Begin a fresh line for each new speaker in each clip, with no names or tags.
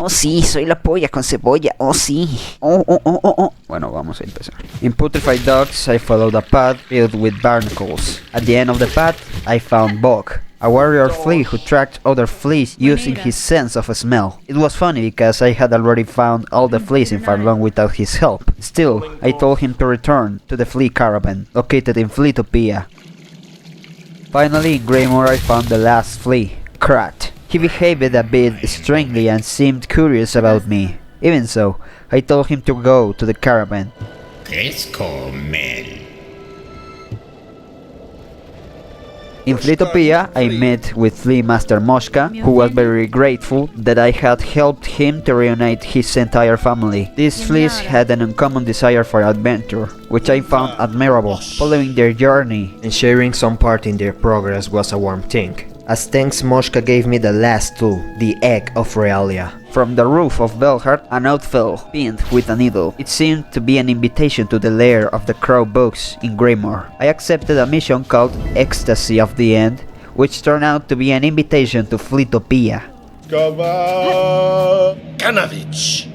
Oh sí, soy la polla con cebolla, oh sí. Oh. Bueno, vamos a empezar. In Putrefied Docks, I followed a path filled with barnacles. At the end of the path, I found Bog, a warrior flea who tracked other fleas using his sense of smell. It was funny because I had already found all the fleas in Farlong without his help. Still, I told him to return to the flea caravan, located in Fleetopia. Finally, in Greymore I found the last flea, Krat. He behaved a bit strangely and seemed curious about me. Even so, I told him to go to the caravan. In Fleetopia, I met with Flea Master Moshka, who was very grateful that I had helped him to reunite his entire family. These fleas had an uncommon desire for adventure, which I found admirable. Following their journey
and sharing some part in their progress was a warm thing. As thanks, Moshka gave me the last tool, the Egg of Realia.
From the roof of Belhart, a note fell, pinned with a needle. It seemed to be an invitation to the lair of the Crow Books in Greymore. I accepted a mission called Ecstasy of the End, which turned out to be an invitation to Fleetopia.
Kanavich.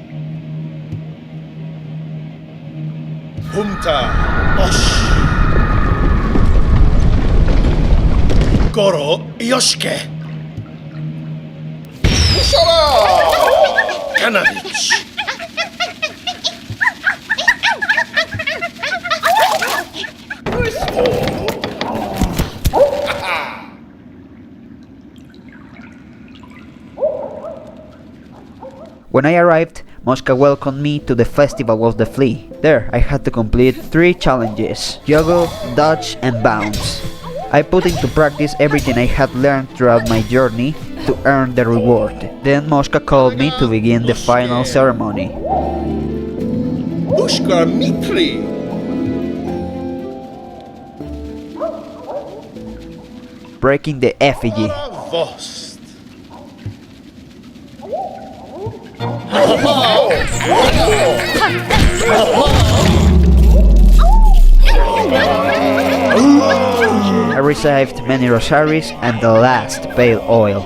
Humta. Osh. Goro Yoshike. Kanavich.
When I arrived, Moshka welcomed me to the Festival of the Flea. There, I had to complete 3 challenges: juggle, dodge, and bounce. I put into practice everything I had learned throughout my journey to earn the reward. Then Moshka called me to begin the final ceremony.
Ushka Mitri.
Breaking the effigy.
Vost. I received many rosaries and the last pale oil.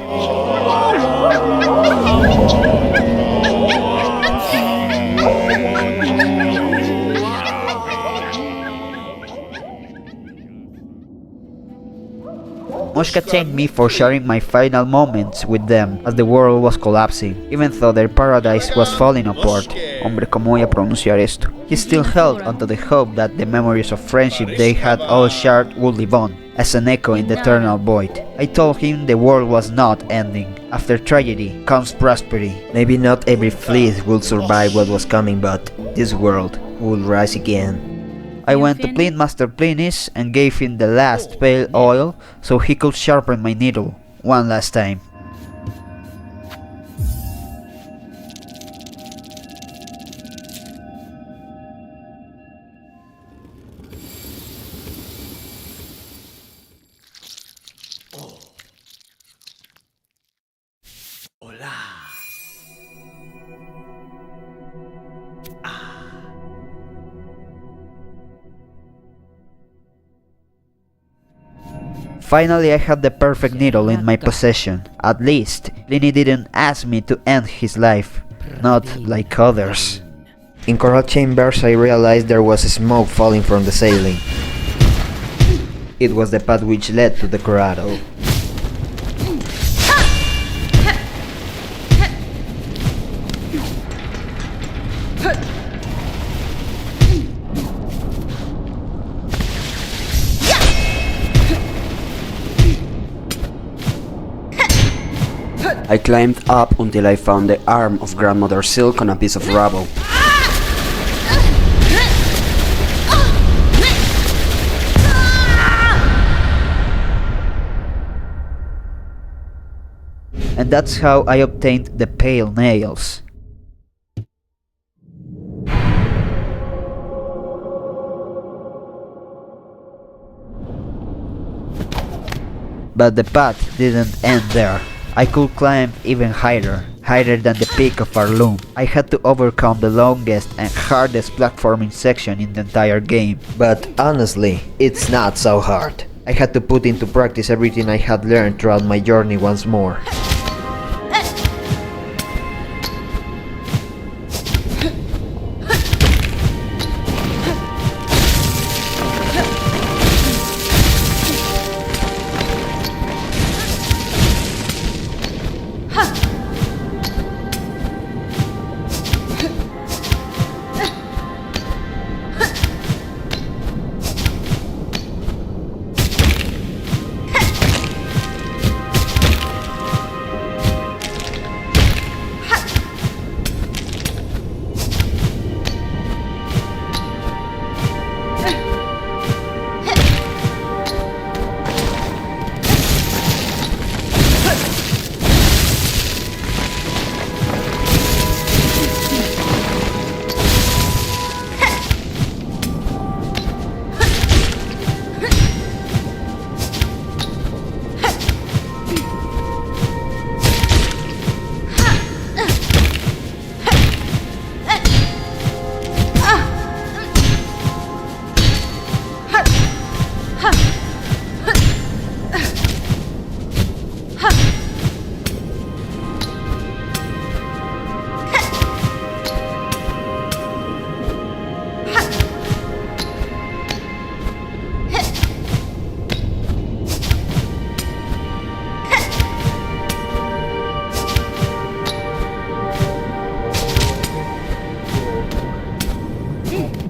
Moshka thanked me for sharing my final moments with them as the world was collapsing, even though their paradise was falling apart. Hombre, ¿cómo voy a pronunciar esto? He still held onto the hope that the memories of friendship they had all shared would live on, as an echo in the eternal void. I told him the world was not ending. After tragedy comes prosperity.
Maybe not every fleet will survive what was coming, but this world will rise again.
I went to Plin Master Plinis and gave him the last pale oil so he could sharpen my needle one last time. Finally, I had the perfect needle in my possession. At least, Pliny didn't ask me to end his life, not like others.
In coral chambers, I realized there was smoke falling from the ceiling. It was the path which led to the grotto.
I climbed up until I found the arm of Grandmother Silk on a piece of rubble.
And that's how I obtained the pale nails. But the path didn't end there. I could climb even higher than the peak of Arloom. I had to overcome the longest and hardest platforming section in the entire game.
But honestly, it's not so hard. I had to put into practice everything I had learned throughout my journey once more.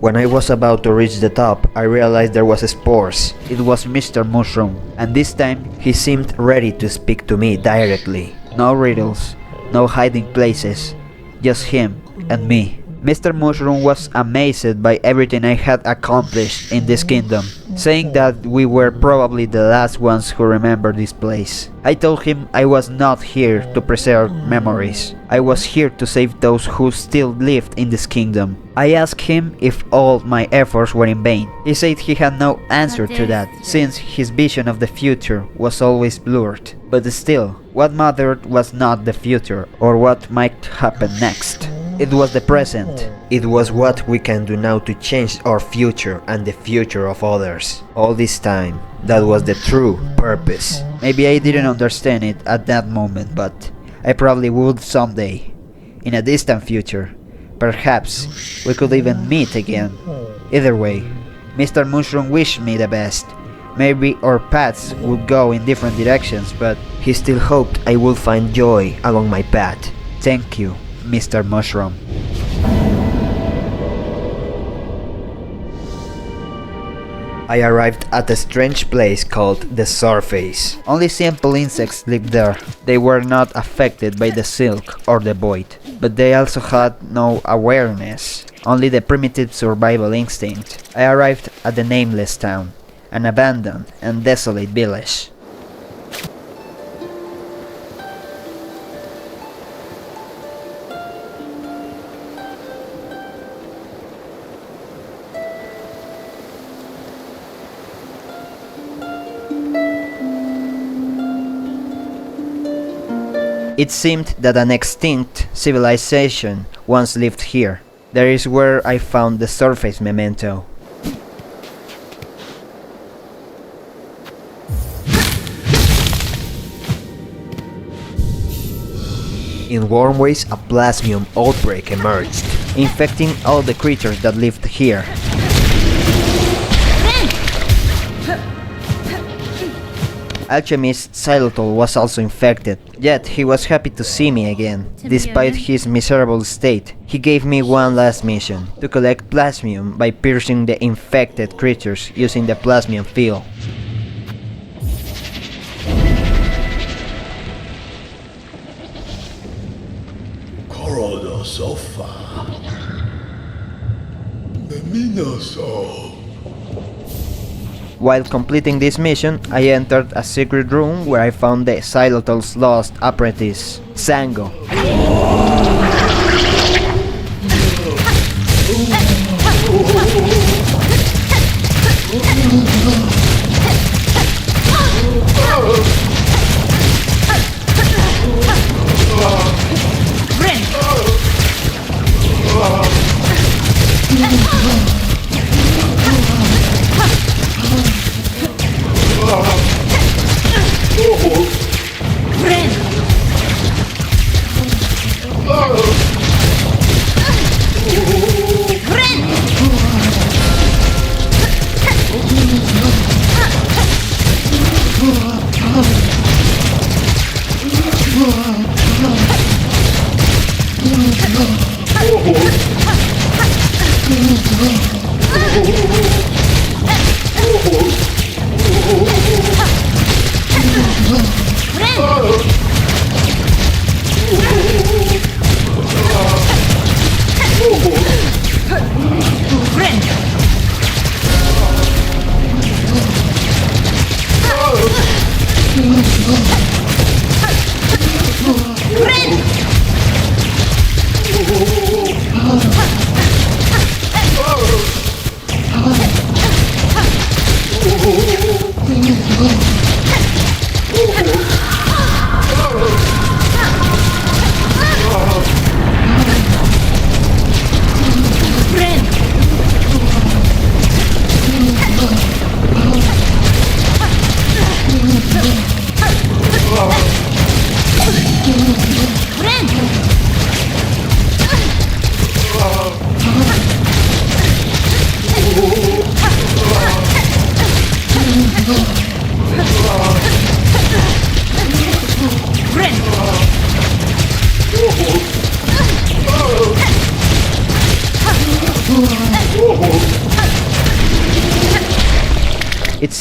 When I was about to reach the top, I realized there was spores.
It was Mr. Mushroom, and this time,
He seemed ready to speak to me directly.
no riddles, no hiding places, just him and me. Mr. Mushroom was amazed by everything I had accomplished in this kingdom, saying that we were probably the last ones who remembered this place. I told him I was not here to preserve memories. I was here to save those who still lived in this kingdom. I asked him if all my efforts were in vain. He said he had no answer to that, since his vision of the future was always blurred. But still, what mattered was not the future, or what might happen next. It was the present.
It was what we can do now to change our future and the future of others. All this time, that was the true purpose.
Maybe I didn't understand it at that moment, but I probably would someday. In a distant future. Perhaps we could even meet again. Either way, Mr. Mushroom wished me the best. Maybe our paths would go in different directions, but
He still hoped I would find joy along my path.
thank you, Mr. Mushroom.
I arrived at a strange place called the Surface.
Only simple insects lived there. They were not affected by the silk or the void, but they also had no awareness, only the primitive survival instinct. I arrived at the nameless town, an abandoned and desolate village. It seemed that an extinct civilization once lived here. There is where I found the surface memento.
In warm ways, a plasmium outbreak emerged.
Infecting all the creatures that lived here. Alchemist Xylotl was also infected, yet he was happy to see me again. Despite his miserable state, he gave me one last mission, to collect plasmium by piercing the infected creatures using the plasmium field.
Corridor so far. Minaso.
While completing this mission, I entered a secret room where I found the Xylotl's lost apprentice, Sango.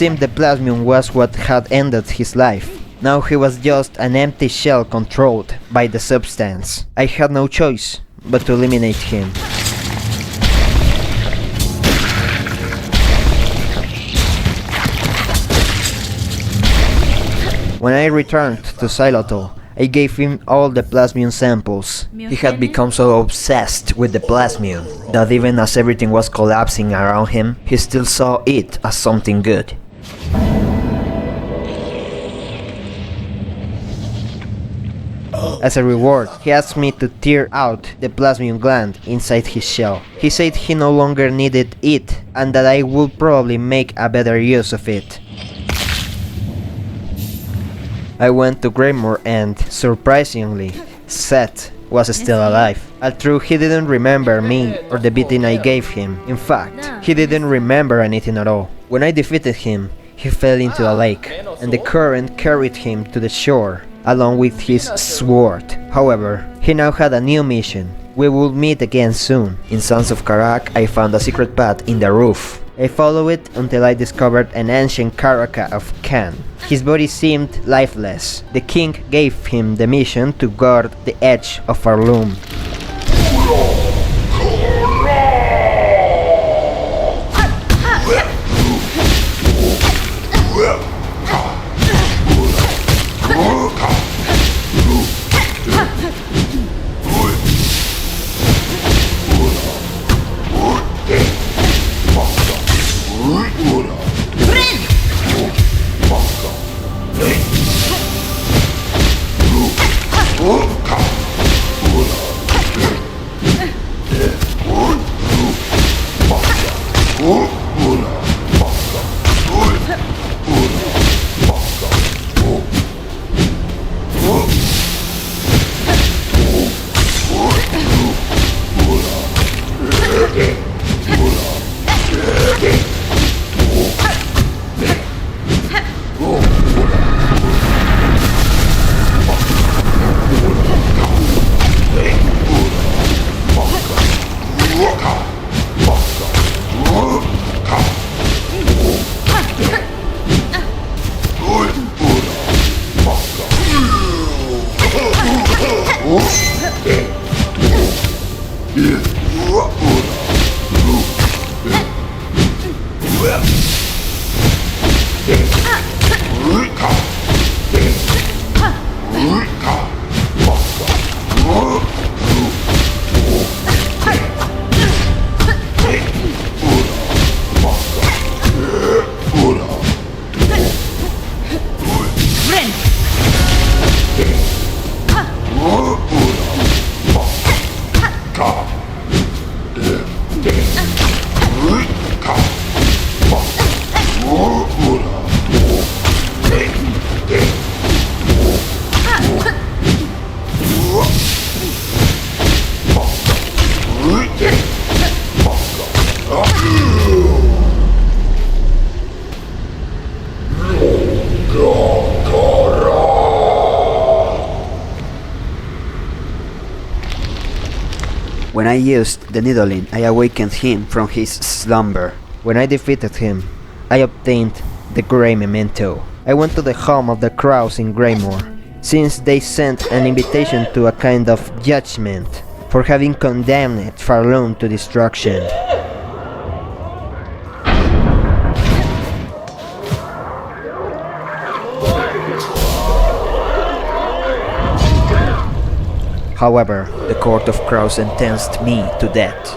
seemed the plasmium was what had ended his life. Now he was just an empty shell controlled by the substance. I had no choice but to eliminate him. When I returned to Xylotl, I gave him all the plasmium samples. He had become so obsessed with the plasmium that even as everything was collapsing around him, he still saw it as something good. As a reward, he asked me to tear out the plasmium gland inside his shell. He said he no longer needed it and that I would probably make a better use of it. I went to Greymore and, surprisingly, Seth was still alive. Although he didn't remember me or the beating I gave him. In fact, he didn't remember anything at all. When I defeated him, he fell into a lake, and the current carried him to the shore, along with his sword. However, he now had a new mission. We would meet again soon. In Sons of Karak, I found a secret path in the roof. I followed it until I discovered an ancient Karaka of Khan. His body seemed lifeless. The king gave him the mission to guard the edge of our loom.
When I used the needling, I awakened him from his slumber.
When I defeated him, I obtained the Grey Memento. I went to the home of the crows in Greymore, since they sent an invitation to a kind of judgment for having condemned Farloon to destruction. However, the Court of Crows sentenced me to death.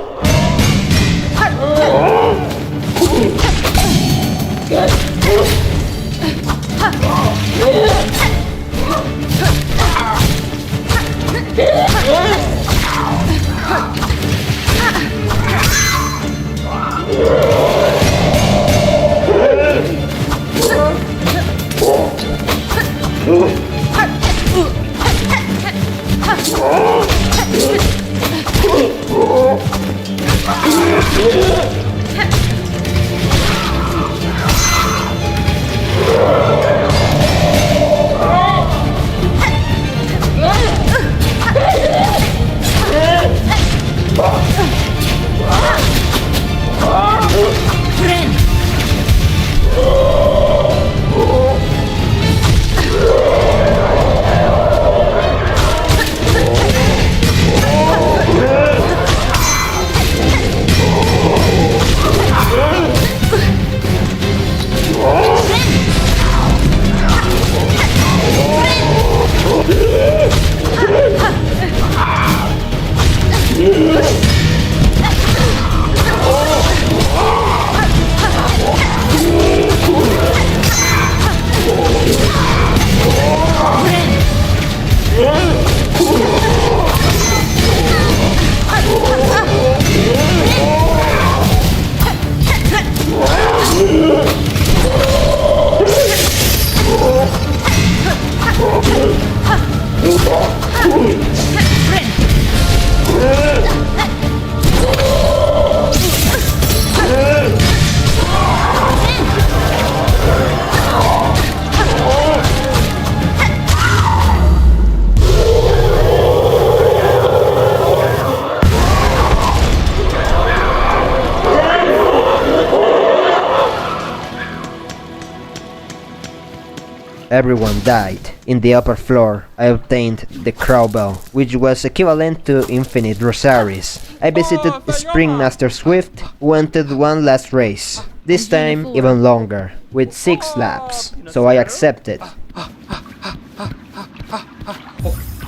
Everyone died. In the upper floor, I obtained the Crowbell, which was equivalent to infinite rosaries. I visited Spring Master Swift, who entered one last race, this time even longer, with 6 laps, so I accepted.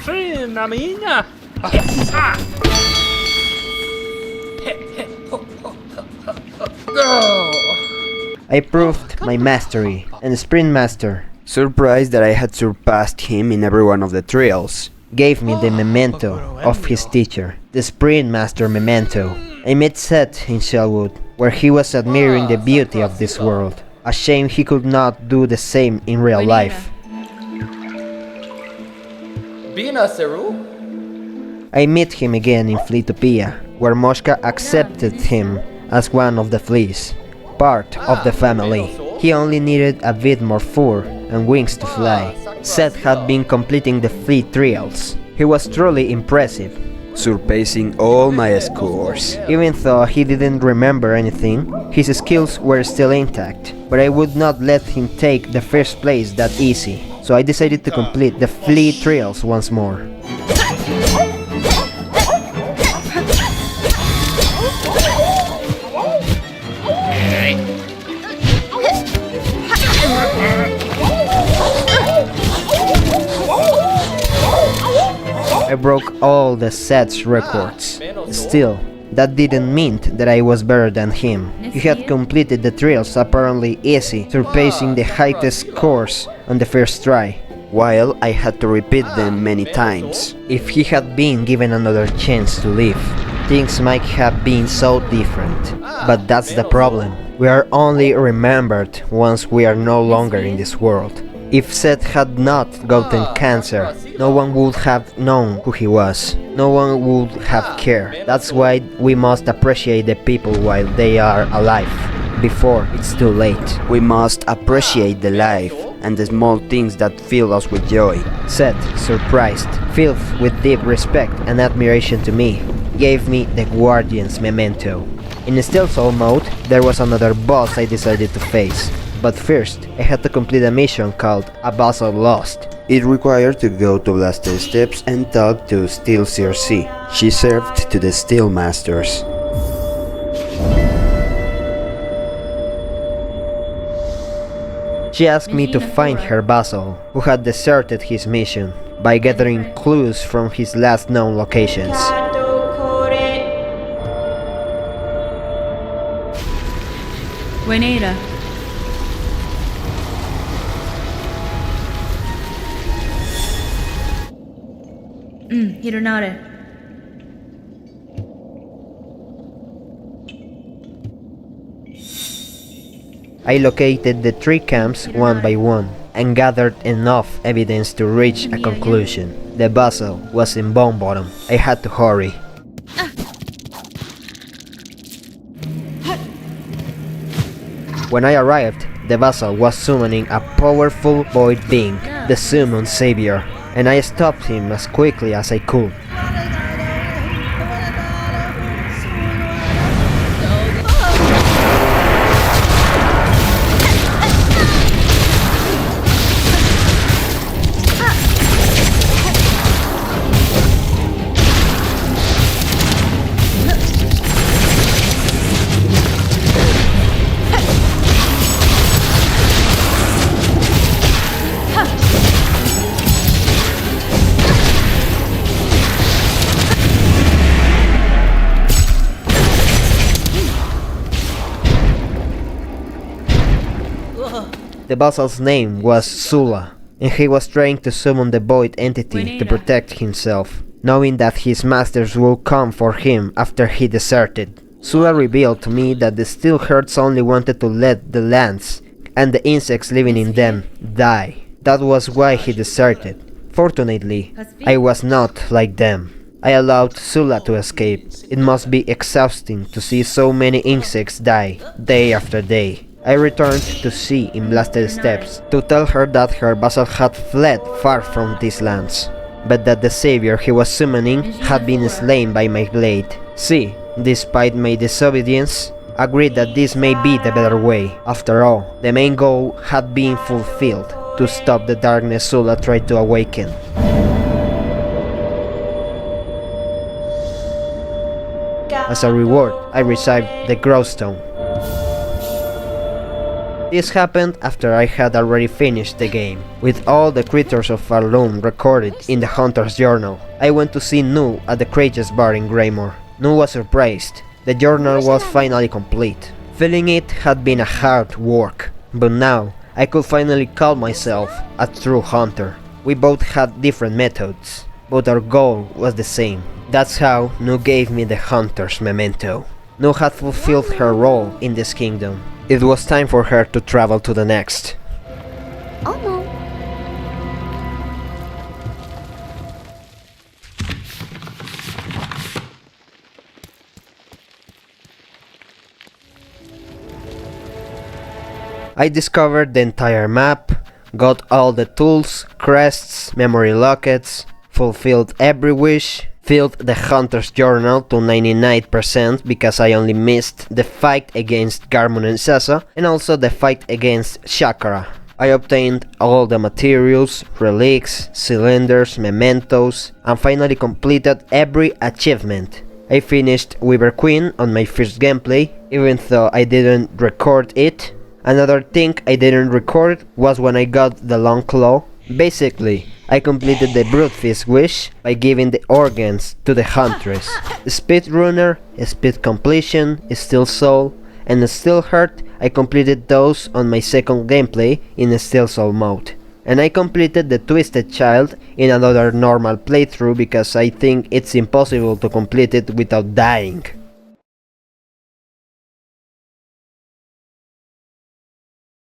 Fina minha!
I proved my mastery, and Sprint Master
Surprised that I had surpassed him in every one of the trials.
gave me the memento of his teacher, the Sprint Master memento. I met Seth in Shellwood, where he was admiring the beauty of this world. A shame he could not do the same in real life.
Bina Seru?
I met him again in Fleetopia, where Moshka accepted him as one of the fleas, part of the family. He only needed a bit more fur and wings to fly. Seth had been completing the flea trials. He was truly impressive.
Surpassing all my scores.
Even though he didn't remember anything, his skills were still intact. But I would not let him take the first place that easy, so I decided to complete the flea trials once more. I broke all the Seth's records. Still, that didn't mean that I was better than him. He had completed the trials apparently easy, surpassing the highest scores on the first try,
while I had to repeat them many times.
If he had been given another chance to live, things might have been so different. But that's the problem. We are only remembered once we are no longer in this world. If Seth had not gotten cancer, no one would have known who he was. No one would have cared. That's why we must appreciate the people while they are alive, before it's too late.
We must appreciate the life and the small things that fill us with joy.
Seth, surprised, filled with deep respect and admiration to me, gave me the Guardian's memento. In Stealth Soul mode, there was another boss I decided to face. But first, I had to complete a mission called A Vassal Lost.
It required to go to Blaster Steps and talk to Steel Circe. She served to the Steel Masters.
She asked me to find her vassal, who had deserted his mission, by gathering clues from his last known locations.
Buenera. Hironare.
I located the 3 camps one by one, and gathered enough evidence to reach a conclusion. The vassal was in Bone Bottom. I had to hurry. When I arrived, the vassal was summoning a powerful void being, the Summon Savior, and I stopped him as quickly as I could. The vassal's name was Sula, and he was trying to summon the void entity to protect himself, knowing that his masters would come for him after he deserted. Sula revealed to me that the Steel Hearts only wanted to let the lands and the insects living in them die. That was why he deserted. Fortunately, I was not like them. I allowed Sula to escape. It must be exhausting to see so many insects die, day after day. I returned to sea in Blasted Steppes to tell her that her vassal had fled far from these lands, but that the savior he was summoning had been slain by my blade. She, despite my disobedience, agreed that this may be the better way. After all, the main goal had been fulfilled, to stop the darkness Sula tried to awaken. As a reward, I received the Growstone. This happened after I had already finished the game, with all the creatures of Farloom recorded in the Hunter's Journal. I went to see Nu at the Courageous Bar in Greymore. Nu was surprised. The journal was finally complete. Filling it had been a hard work, but now I could finally call myself a true hunter. We both had different methods, but our goal was the same. That's how Nu gave me the Hunter's Memento. Nu had fulfilled her role in this kingdom. It was time for her to travel to the next. I discovered the entire map, got all the tools, crests, memory lockets, fulfilled every wish, filled the Hunter's Journal to 99% because I only missed the fight against Garmon and Sasa, and also the fight against Shakara. I obtained all the materials, relics, cylinders, mementos, and finally completed every achievement. I finished Weaver Queen on my first gameplay, even though I didn't record it. Another thing I didn't record was when I got the Long Claw. Basically, I completed the Brute Fist wish by giving the organs to the Huntress. Speedrunner, Speed Completion, Steel Soul, and Steel Heart, I completed those on my second gameplay in Steel Soul mode. And I completed the Twisted Child in another normal playthrough because I think it's impossible to complete it without dying.